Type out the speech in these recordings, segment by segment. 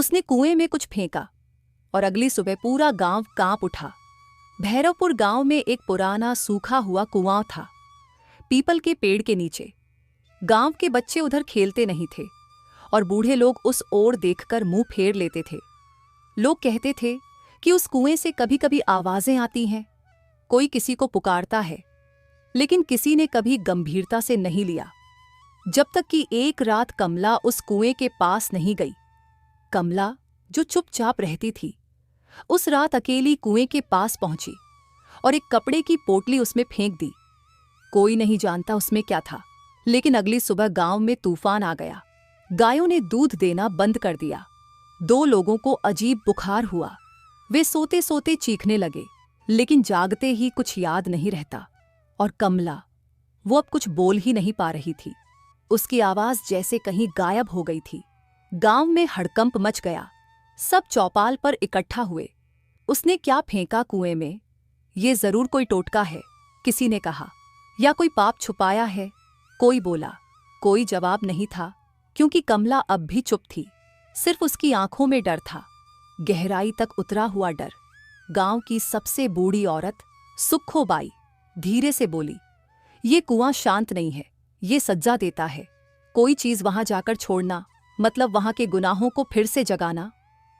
उसने कुएं में कुछ फेंका और अगली सुबह पूरा गांव कांप उठा। भैरवपुर गांव में एक पुराना सूखा हुआ कुआं था, पीपल के पेड़ के नीचे। गांव के बच्चे उधर खेलते नहीं थे और बूढ़े लोग उस ओर देखकर मुंह फेर लेते थे। लोग कहते थे कि उस कुएं से कभी कभी आवाजें आती हैं, कोई किसी को पुकारता है, लेकिन किसी ने कभी गंभीरता से नहीं लिया। जब तक कि एक रात कमला उस कुएं के पास नहीं गई। कमला, जो चुपचाप रहती थी, उस रात अकेली कुएं के पास पहुंची और एक कपड़े की पोटली उसमें फेंक दी। कोई नहीं जानता उसमें क्या था, लेकिन अगली सुबह गांव में तूफान आ गया। गायों ने दूध देना बंद कर दिया। 2 लोगों को अजीब बुखार हुआ। वे सोते सोते चीखने लगे, लेकिन जागते ही कुछ याद नहीं रहता। और कमला, वो अब कुछ बोल ही नहीं पा रही थी। उसकी आवाज जैसे कहीं गायब हो गई थी। गांव में हड़कंप मच गया। सब चौपाल पर इकट्ठा हुए। उसने क्या फेंका कुएं में? ये जरूर कोई टोटका है, किसी ने कहा, या कोई पाप छुपाया है, कोई बोला। कोई जवाब नहीं था, क्योंकि कमला अब भी चुप थी। सिर्फ उसकी आंखों में डर था, गहराई तक उतरा हुआ डर। गांव की सबसे बूढ़ी औरत सुक्खो बाई धीरे से बोली, ये कुआं शांत नहीं है, ये सज्जा देता है। कोई चीज वहां जाकर छोड़ना मतलब वहां के गुनाहों को फिर से जगाना।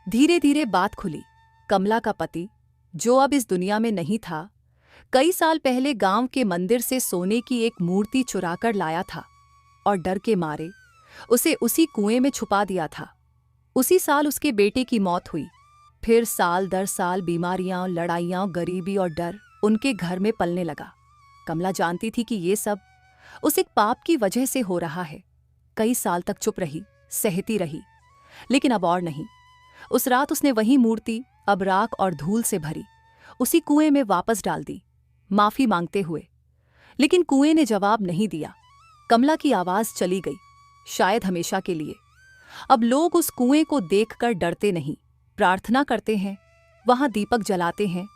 धीरे धीरे बात खुली। कमला का पति, जो अब इस दुनिया में नहीं था, कई साल पहले गांव के मंदिर से सोने की एक मूर्ति चुराकर लाया था और डर के मारे उसे उसी कुएं में छुपा दिया था। उसी साल उसके बेटे की मौत हुई। फिर साल दर साल बीमारियां, लड़ाइयां, गरीबी और डर उनके घर में पलने लगा। कमला जानती थी कि ये सब उस एक पाप की वजह से हो रहा है। कई साल तक चुप रही, सहती रही, लेकिन अब और नहीं। उस रात उसने वही मूर्ति, अब राख और धूल से भरी, उसी कुएं में वापस डाल दी, माफी मांगते हुए। लेकिन कुएं ने जवाब नहीं दिया। कमला की आवाज चली गई, शायद हमेशा के लिए। अब लोग उस कुएं को देखकर डरते नहीं, प्रार्थना करते हैं, वहां दीपक जलाते हैं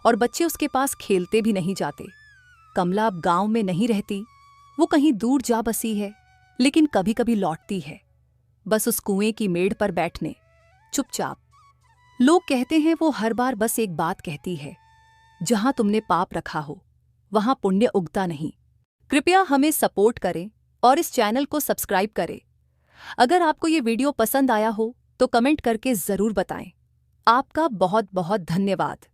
और बच्चे उसके पास खेलते भी नहीं जाते। कमला अब गांव में नहीं रहती, वो कहीं दूर जा बसी है, लेकिन कभी कभी लौटती है, बस उस कुएं की मेड़ पर बैठने, चुपचाप। लोग कहते हैं वो हर बार बस एक बात कहती है, जहां तुमने पाप रखा हो वहां पुण्य उगता नहीं। कृपया हमें सपोर्ट करें और इस चैनल को सब्सक्राइब करें। अगर आपको ये वीडियो पसंद आया हो तो कमेंट करके जरूर बताएं। आपका बहुत बहुत धन्यवाद।